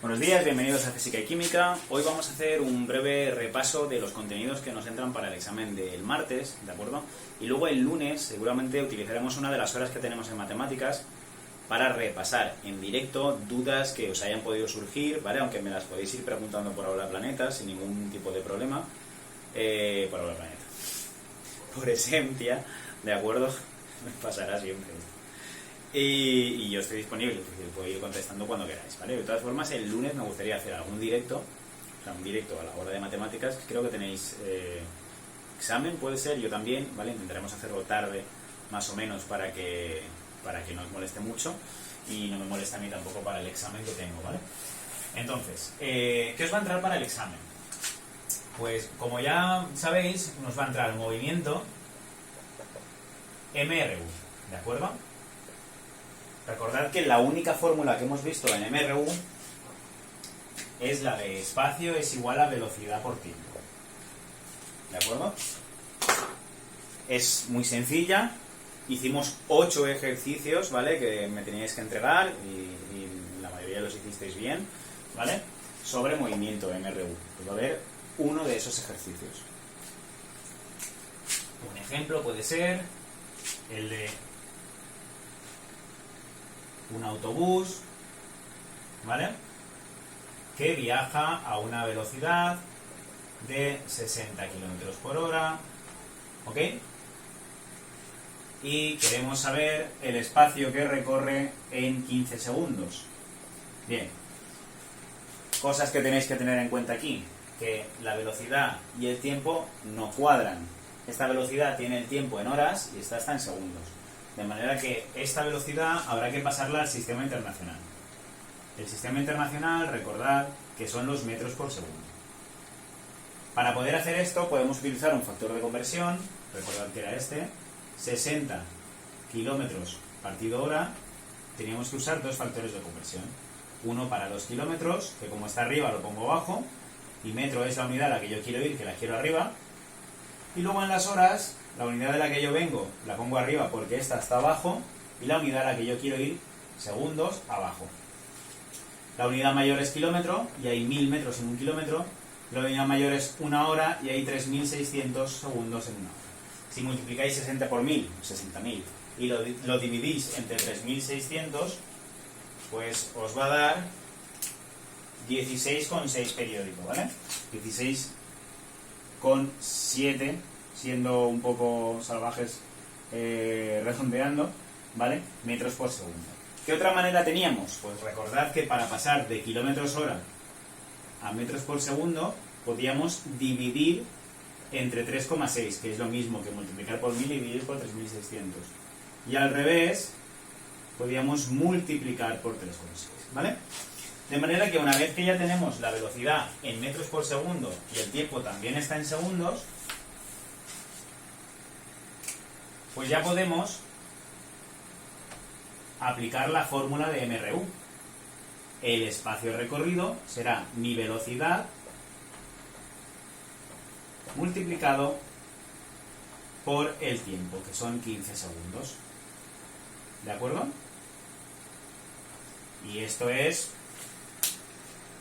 Buenos días, bienvenidos a Física y Química. Hoy vamos a hacer un breve repaso de los contenidos que nos entran para el examen del martes, ¿de acuerdo? Y luego el lunes seguramente utilizaremos una de las horas que tenemos en matemáticas para repasar en directo dudas que os hayan podido surgir, ¿vale? Aunque me las podéis ir preguntando por Aula Planeta sin ningún tipo de problema. Por Aula Planeta. Por Esencia, ¿de acuerdo? Me pasará siempre. Y yo estoy disponible, es decir, puedo ir contestando cuando queráis, ¿vale? De todas formas, el lunes me gustaría hacer algún directo, o sea, un directo a la hora de matemáticas. Creo que tenéis examen, puede ser, yo también, ¿vale? Intentaremos hacerlo tarde, más o menos, para que no os moleste mucho y no me moleste a mí tampoco para el examen que tengo, ¿vale? Entonces, ¿qué os va a entrar para el examen? Pues, como ya sabéis, nos va a entrar el movimiento MRU, ¿de acuerdo? Recordad que la única fórmula que hemos visto en MRU es la de espacio es igual a velocidad por tiempo. ¿De acuerdo? Es muy sencilla. Hicimos 8 ejercicios, ¿vale? Que me teníais que entregar y la mayoría los hicisteis bien, ¿vale? Sobre movimiento MRU. Pues va a haber uno de esos ejercicios. Un ejemplo puede ser el de un autobús, ¿vale? Que viaja a una velocidad de 60 km por hora, ¿ok? Y queremos saber el espacio que recorre en 15 segundos. Bien, cosas que tenéis que tener en cuenta aquí, que la velocidad y el tiempo no cuadran. Esta velocidad tiene el tiempo en horas y esta está en segundos. De manera que esta velocidad habrá que pasarla al sistema internacional. El sistema internacional, recordad que son los metros por segundo. Para poder hacer esto podemos utilizar un factor de conversión, recordad que era este, 60 kilómetros partido hora. Teníamos que usar dos factores de conversión. Uno para los kilómetros, que como está arriba lo pongo abajo, y metro es la unidad a la que yo quiero ir, que la quiero arriba. Y luego en las horas, la unidad de la que yo vengo la pongo arriba porque esta está abajo, y la unidad a la que yo quiero ir, segundos, abajo. La unidad mayor es kilómetro, y hay 1000 metros en un kilómetro. La unidad mayor es una hora, y hay 3600 segundos en una hora. Si multiplicáis 60 por 1000, 60.000, y lo dividís entre 3600, pues os va a dar 16,6 periódico, ¿vale? 16,7, siendo un poco salvajes, redondeando, ¿vale? Metros por segundo. ¿Qué otra manera teníamos? Pues recordad que para pasar de kilómetros hora a metros por segundo podíamos dividir entre 3,6, que es lo mismo que multiplicar por 1000 y dividir por 3600. Y al revés, podíamos multiplicar por 3,6, ¿vale? De manera que una vez que ya tenemos la velocidad en metros por segundo y el tiempo también está en segundos, pues ya podemos aplicar la fórmula de MRU. El espacio recorrido será mi velocidad multiplicado por el tiempo, que son 15 segundos. ¿De acuerdo? Y esto es,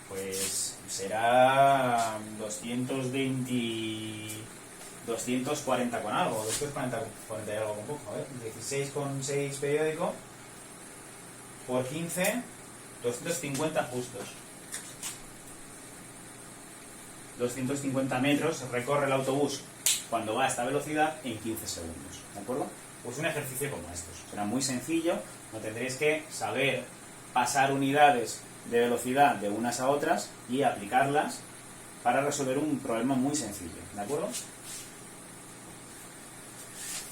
pues, será 240 con algo, 240 y algo con poco, a ver, 16,6 periódico por 15, 250 justos. 250 metros recorre el autobús cuando va a esta velocidad en 15 segundos, ¿de acuerdo? Pues un ejercicio como estos. Será muy sencillo, no tendréis que saber pasar unidades de velocidad de unas a otras y aplicarlas para resolver un problema muy sencillo, ¿de acuerdo?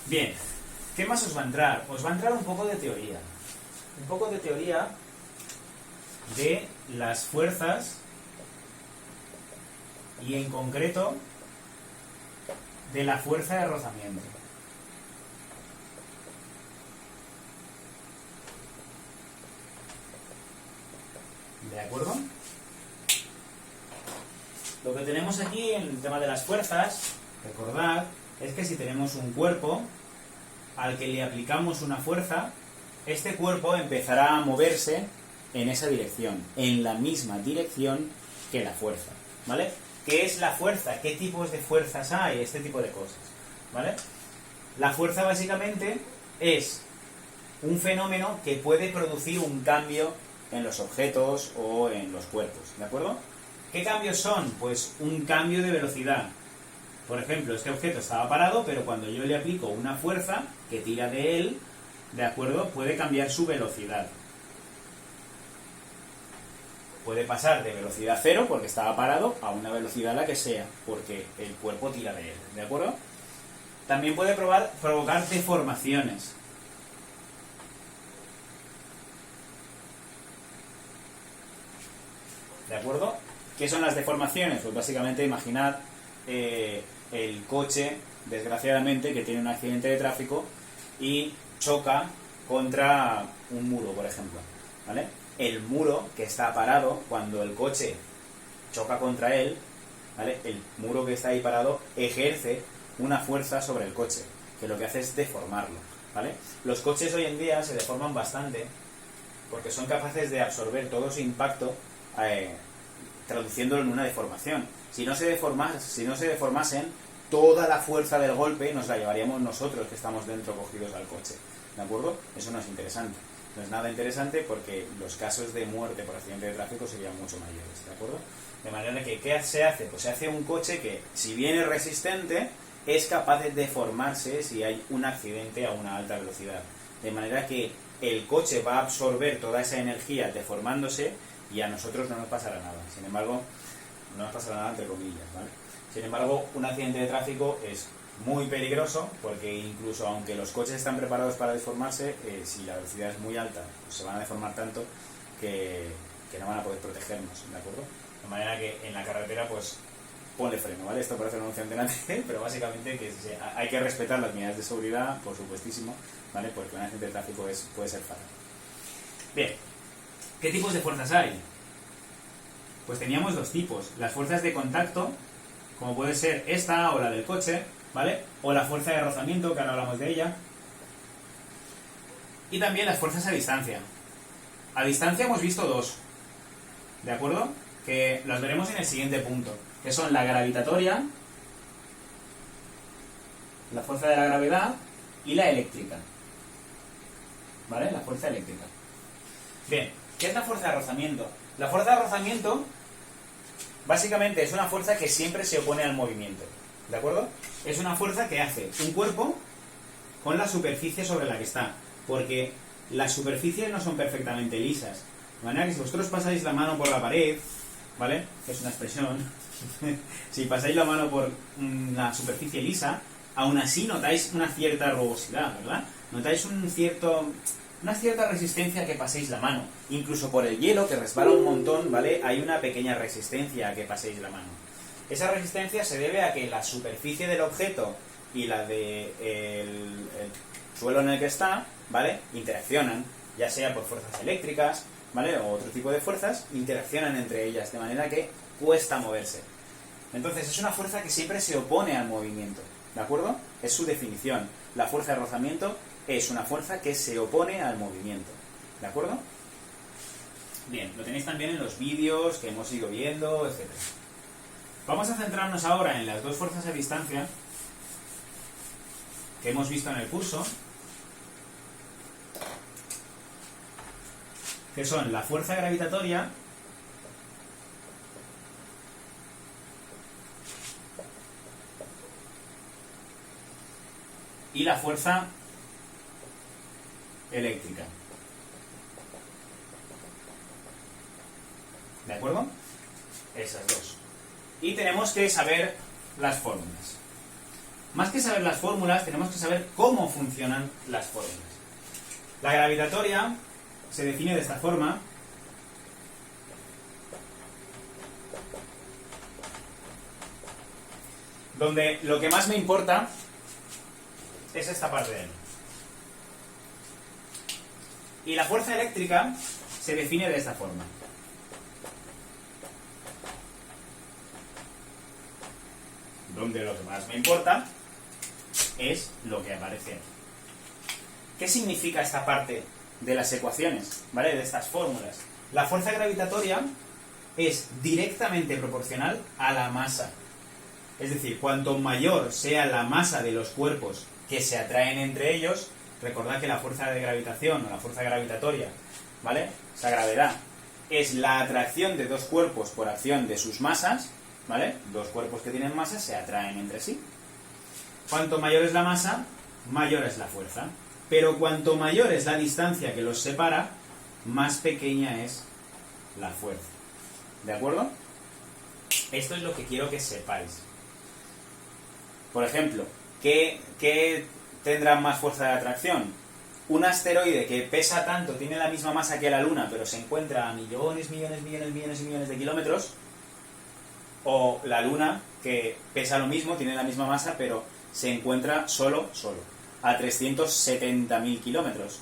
Bien, ¿qué más os va a entrar? Os va a entrar un poco de teoría. Un poco de teoría de las fuerzas y en concreto de la fuerza de rozamiento. ¿De acuerdo? Lo que tenemos aquí en el tema de las fuerzas, recordad, es que si tenemos un cuerpo al que le aplicamos una fuerza, este cuerpo empezará a moverse en esa dirección, en la misma dirección que la fuerza, ¿vale? ¿Qué es la fuerza? ¿Qué tipos de fuerzas hay? Este tipo de cosas, ¿vale? La fuerza básicamente es un fenómeno que puede producir un cambio en los objetos o en los cuerpos, ¿de acuerdo? ¿Qué cambios son? Pues un cambio de velocidad. Por ejemplo, este objeto estaba parado, pero cuando yo le aplico una fuerza que tira de él, ¿de acuerdo? Puede cambiar su velocidad. Puede pasar de velocidad cero, porque estaba parado, a una velocidad la que sea, porque el cuerpo tira de él, ¿de acuerdo? También puede provocar deformaciones. ¿De acuerdo? ¿Qué son las deformaciones? Pues básicamente imaginad el coche, desgraciadamente, que tiene un accidente de tráfico y choca contra un muro, por ejemplo, ¿vale? El muro que está parado, cuando el coche choca contra él, ¿vale? El muro que está ahí parado ejerce una fuerza sobre el coche, que lo que hace es deformarlo, ¿vale? Los coches hoy en día se deforman bastante porque son capaces de absorber todo su impacto traduciéndolo en una deformación. Si no se deformasen, toda la fuerza del golpe nos la llevaríamos nosotros que estamos dentro cogidos al coche, ¿de acuerdo? Eso no es interesante. No es nada interesante porque los casos de muerte por accidente de tráfico serían mucho mayores, ¿de acuerdo? De manera que, ¿qué se hace? Pues se hace un coche que, si bien es resistente, es capaz de deformarse si hay un accidente a una alta velocidad. De manera que el coche va a absorber toda esa energía deformándose y a nosotros no nos pasará nada. Sin embargo, no nos pasará nada entre comillas, ¿vale? Sin embargo, un accidente de tráfico es muy peligroso porque incluso aunque los coches están preparados para deformarse, si la velocidad es muy alta, pues se van a deformar tanto que no van a poder protegernos, ¿de acuerdo? De manera que en la carretera, pues, ponle freno, ¿vale? Esto parece una anuncio delante, pero básicamente que hay que respetar las medidas de seguridad, por supuestísimo, ¿vale? Porque un accidente de tráfico puede ser fatal. Bien, ¿qué tipos de fuerzas hay? Pues teníamos dos tipos, las fuerzas de contacto, como puede ser esta o la del coche, ¿vale? O la fuerza de rozamiento, que ahora hablamos de ella. Y también las fuerzas a distancia. A distancia hemos visto dos, ¿de acuerdo? Que las veremos en el siguiente punto, que son la gravitatoria, la fuerza de la gravedad y la eléctrica, ¿vale? La fuerza eléctrica. Bien, ¿qué es la fuerza de rozamiento? La fuerza de rozamiento básicamente es una fuerza que siempre se opone al movimiento, ¿de acuerdo? Es una fuerza que hace un cuerpo con la superficie sobre la que está, porque las superficies no son perfectamente lisas. De manera que si vosotros pasáis la mano por la pared, ¿vale? Que es una expresión. Si pasáis la mano por una superficie lisa, aún así notáis una cierta rugosidad, ¿verdad? Notáis una cierta resistencia a que paséis la mano. Incluso por el hielo, que resbala un montón, ¿vale? Hay una pequeña resistencia a que paséis la mano. Esa resistencia se debe a que la superficie del objeto y la del suelo en el que está, ¿vale? Interaccionan, ya sea por fuerzas eléctricas, ¿vale? O otro tipo de fuerzas, interaccionan entre ellas, de manera que cuesta moverse. Entonces es una fuerza que siempre se opone al movimiento, ¿de acuerdo? Es su definición. La fuerza de rozamiento es una fuerza que se opone al movimiento, ¿de acuerdo? Bien, lo tenéis también en los vídeos que hemos ido viendo, etc. Vamos a centrarnos ahora en las dos fuerzas a distancia que hemos visto en el curso, que son la fuerza gravitatoria y la fuerza eléctrica. ¿De acuerdo? Esas dos. Y tenemos que saber las fórmulas. Más que saber las fórmulas, tenemos que saber cómo funcionan las fórmulas. La gravitatoria se define de esta forma. Donde lo que más me importa es esta parte de él. Y la fuerza eléctrica se define de esta forma. Donde lo que más me importa es lo que aparece aquí. ¿Qué significa esta parte de las ecuaciones, ¿vale? De estas fórmulas? La fuerza gravitatoria es directamente proporcional a la masa. Es decir, cuanto mayor sea la masa de los cuerpos que se atraen entre ellos, recordad que la fuerza de gravitación o la fuerza gravitatoria, ¿vale? Esa gravedad es la atracción de dos cuerpos por acción de sus masas, ¿vale? Dos cuerpos que tienen masa se atraen entre sí. Cuanto mayor es la masa, mayor es la fuerza. Pero cuanto mayor es la distancia que los separa, más pequeña es la fuerza. ¿De acuerdo? Esto es lo que quiero que sepáis. Por ejemplo, ¿qué tendrá más fuerza de atracción? Un asteroide que pesa tanto, tiene la misma masa que la Luna, pero se encuentra a millones de kilómetros, o la Luna, que pesa lo mismo, tiene la misma masa, pero se encuentra solo, a 370.000 kilómetros.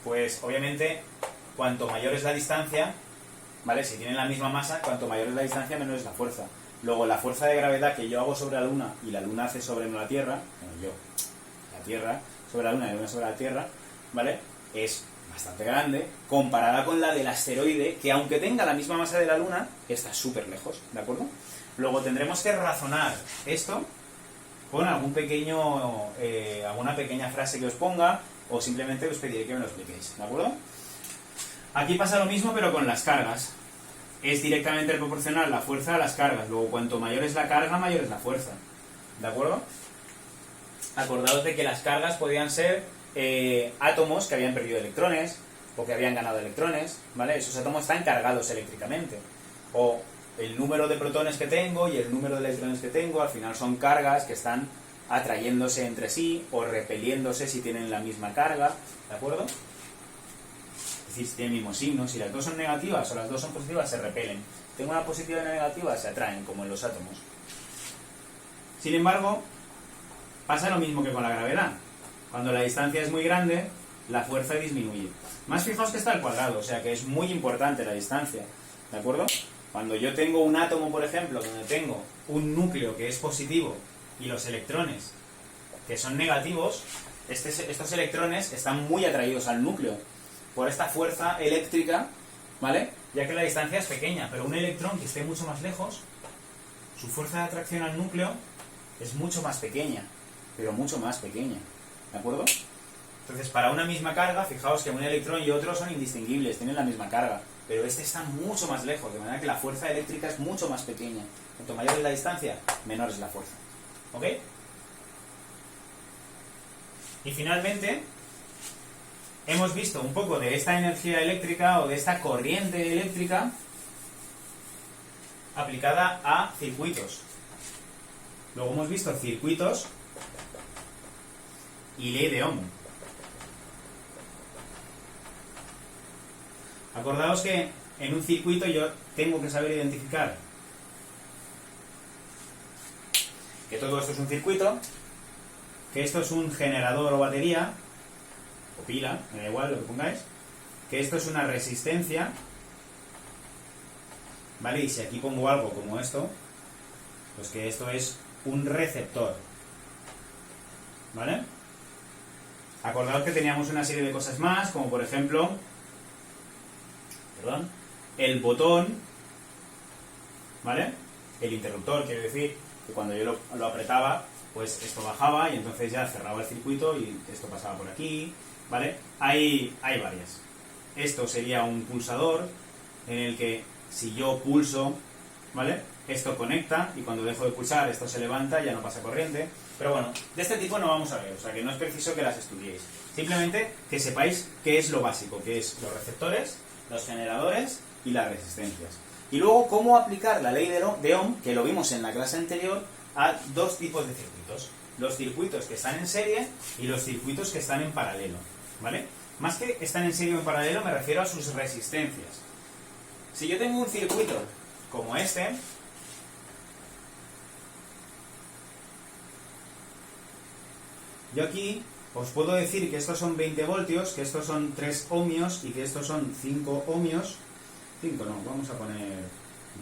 Pues, obviamente, cuanto mayor es la distancia, ¿vale? Si tienen la misma masa, cuanto mayor es la distancia, menor es la fuerza. Luego, la fuerza de gravedad que yo hago sobre la Luna y la Luna hace sobre la Tierra, la Tierra sobre la Luna y la Luna sobre la Tierra, ¿vale? Es bastante grande, comparada con la del asteroide, que aunque tenga la misma masa de la Luna, está súper lejos, ¿de acuerdo? Luego tendremos que razonar esto con alguna pequeña frase que os ponga, o simplemente os pediré que me lo expliquéis, ¿de acuerdo? Aquí pasa lo mismo, pero con las cargas. Es directamente proporcional la fuerza a las cargas. Luego, cuanto mayor es la carga, mayor es la fuerza. ¿De acuerdo? Acordaos de que las cargas podían ser átomos que habían perdido electrones, o que habían ganado electrones, ¿vale? Esos átomos están cargados eléctricamente. O el número de protones que tengo y el número de electrones que tengo, al final son cargas que están atrayéndose entre sí, o repeliéndose si tienen la misma carga, ¿de acuerdo? Es decir, si tienen el mismo signo, si las dos son negativas o las dos son positivas, se repelen. Si tengo una positiva y una negativa, se atraen, como en los átomos. Sin embargo, pasa lo mismo que con la gravedad. Cuando la distancia es muy grande, la fuerza disminuye. Más fijaos que está al cuadrado, o sea que es muy importante la distancia, ¿de acuerdo? Cuando yo tengo un átomo, por ejemplo, donde tengo un núcleo que es positivo y los electrones que son negativos, estos electrones están muy atraídos al núcleo por esta fuerza eléctrica, ¿vale? Ya que la distancia es pequeña, pero un electrón que esté mucho más lejos, su fuerza de atracción al núcleo es mucho más pequeña, pero mucho más pequeña, ¿de acuerdo? Entonces, para una misma carga, fijaos que un electrón y otro son indistinguibles, tienen la misma carga, pero este está mucho más lejos, de manera que la fuerza eléctrica es mucho más pequeña. Cuanto mayor es la distancia, menor es la fuerza. ¿Ok? Y finalmente, hemos visto un poco de esta energía eléctrica o de esta corriente eléctrica aplicada a circuitos. Luego hemos visto circuitos y ley de Ohm. Acordaos que en un circuito yo tengo que saber identificar que todo esto es un circuito, que esto es un generador o batería, o pila, me da igual lo que pongáis, que esto es una resistencia, ¿vale? Y si aquí pongo algo como esto, pues que esto es un receptor, ¿vale? Acordaos que teníamos una serie de cosas más, como por ejemplo, el botón, ¿vale? El interruptor, quiero decir, que cuando yo lo apretaba, pues esto bajaba y entonces ya cerraba el circuito y esto pasaba por aquí, ¿vale? Hay varias. Esto sería un pulsador en el que si yo pulso, ¿vale? Esto conecta y cuando dejo de pulsar esto se levanta, ya no pasa corriente. Pero bueno, de este tipo no vamos a ver, o sea que no es preciso que las estudiéis. Simplemente que sepáis qué es lo básico, que es los receptores, los generadores y las resistencias. Y luego cómo aplicar la ley de Ohm, que lo vimos en la clase anterior, a dos tipos de circuitos. Los circuitos que están en serie y los circuitos que están en paralelo, ¿vale? Más que están en serie o en paralelo me refiero a sus resistencias. Si yo tengo un circuito como este, yo aquí os puedo decir que estos son 20 voltios, que estos son 3 ohmios y que estos son 5 ohmios. 5 no, vamos a poner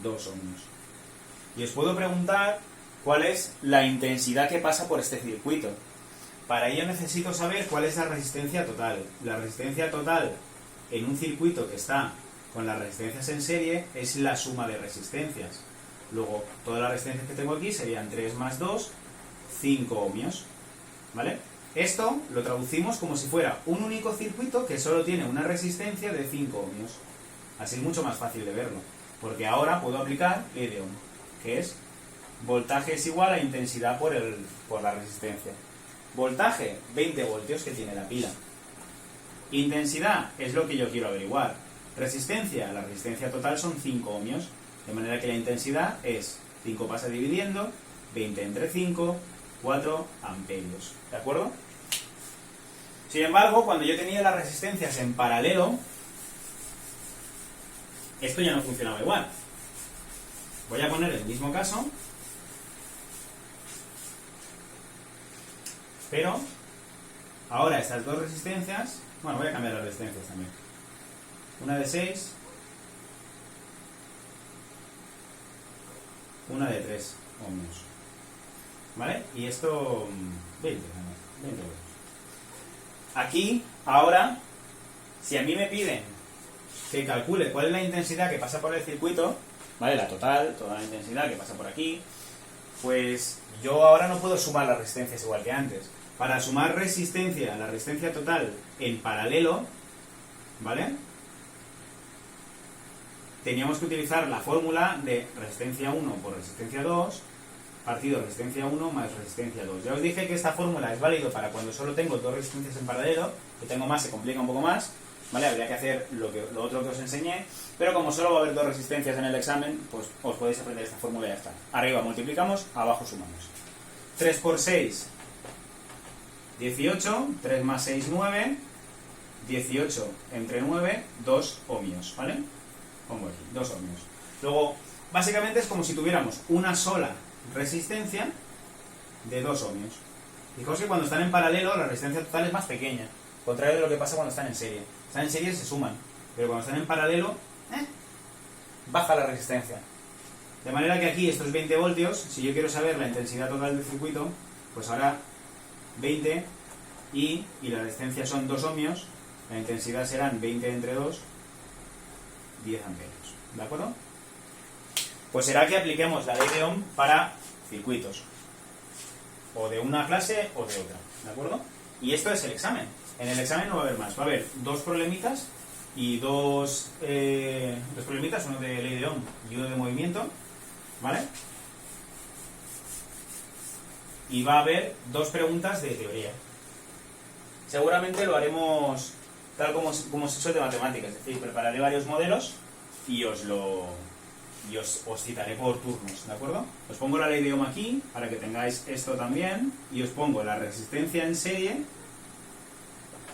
2 ohmios. Y os puedo preguntar cuál es la intensidad que pasa por este circuito. Para ello necesito saber cuál es la resistencia total. La resistencia total en un circuito que está con las resistencias en serie es la suma de resistencias. Luego, todas las resistencias que tengo aquí serían 3 más 2, 5 ohmios. ¿Vale? Esto lo traducimos como si fuera un único circuito que solo tiene una resistencia de 5 ohmios. Así es mucho más fácil de verlo. Porque ahora puedo aplicar ley de Ohm, que es voltaje es igual a intensidad por la resistencia. Voltaje, 20 voltios que tiene la pila. Intensidad es lo que yo quiero averiguar. Resistencia, la resistencia total son 5 ohmios. De manera que la intensidad es 5 pasa dividiendo, 20 entre 5, 4 amperios. ¿De acuerdo? Sin embargo, cuando yo tenía las resistencias en paralelo, esto ya no funcionaba igual. Voy a poner el mismo caso, pero ahora estas dos resistencias, bueno, voy a cambiar las resistencias también. Una de 6, una de 3 ohmios. ¿Vale? Y esto 20 ohmios. Aquí, ahora, si a mí me piden que calcule cuál es la intensidad que pasa por el circuito, ¿vale? La total, toda la intensidad que pasa por aquí, pues yo ahora no puedo sumar las resistencias igual que antes. Para sumar resistencia, la resistencia total en paralelo, ¿vale? Teníamos que utilizar la fórmula de resistencia 1 por resistencia 2 partido resistencia 1 más resistencia 2. Ya os dije que esta fórmula es válido para cuando solo tengo dos resistencias en paralelo, que tengo más se complica un poco más, ¿vale? Habría que hacer lo otro que os enseñé, pero como solo va a haber dos resistencias en el examen, pues os podéis aprender esta fórmula y ya está. Arriba multiplicamos, abajo sumamos. 3 por 6, 18, 3 más 6, 9, 18 entre 9, 2 ohmios, ¿vale? Pongo aquí, 2 ohmios. Luego, básicamente es como si tuviéramos una sola resistencia de 2 ohmios. Fijaos que cuando están en paralelo la resistencia total es más pequeña, contrario de lo que pasa cuando están en serie. Están en serie se suman, pero cuando están en paralelo baja la resistencia. De manera que aquí estos 20 voltios, si yo quiero saber la intensidad total del circuito, pues ahora 20 y la resistencia son 2 ohmios, la intensidad serán 20 entre 2, 10 amperios. ¿De acuerdo? Pues será que apliquemos la ley de Ohm para circuitos, o de una clase o de otra, ¿de acuerdo? Y esto es el examen. En el examen no va a haber más, va a haber dos problemitas y dos problemitas, uno de ley de Ohm y uno de movimiento, ¿vale? Y va a haber dos preguntas de teoría. Seguramente lo haremos tal como se hizo de matemáticas, es decir, prepararé varios modelos y os citaré por turnos, ¿de acuerdo? Os pongo la ley de Ohm aquí, para que tengáis esto también, y os pongo la resistencia en serie,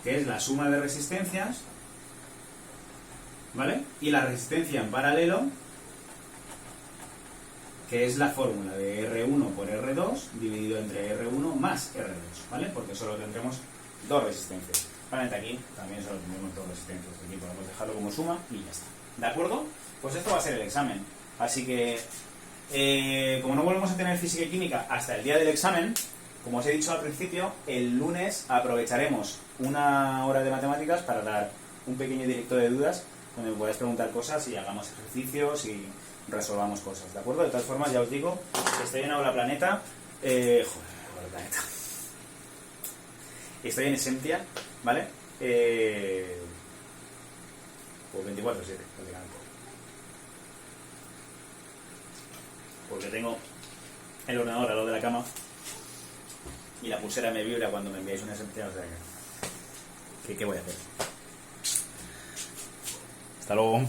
que es la suma de resistencias, ¿vale? Y la resistencia en paralelo, que es la fórmula de R1 por R2, dividido entre R1 más R2, ¿vale? Porque solo tendremos dos resistencias. Realmente aquí también solo tendremos dos resistencias, aquí podemos dejarlo como suma y ya está, ¿de acuerdo? Pues esto va a ser el examen. Así que, como no volvemos a tener física y química hasta el día del examen, como os he dicho al principio, el lunes aprovecharemos una hora de matemáticas para dar un pequeño directo de dudas, donde me podáis preguntar cosas y hagamos ejercicios y resolvamos cosas, ¿de acuerdo? De todas formas, ya os digo, que estoy en Aula Planeta, Aula Planeta. Estoy en Esentia, ¿vale? Pues 24/7, prácticamente. Porque tengo el ordenador al lado de la cama y la pulsera me vibra cuando me enviáis una Esentia, o sea que ¿qué voy a hacer? Hasta luego.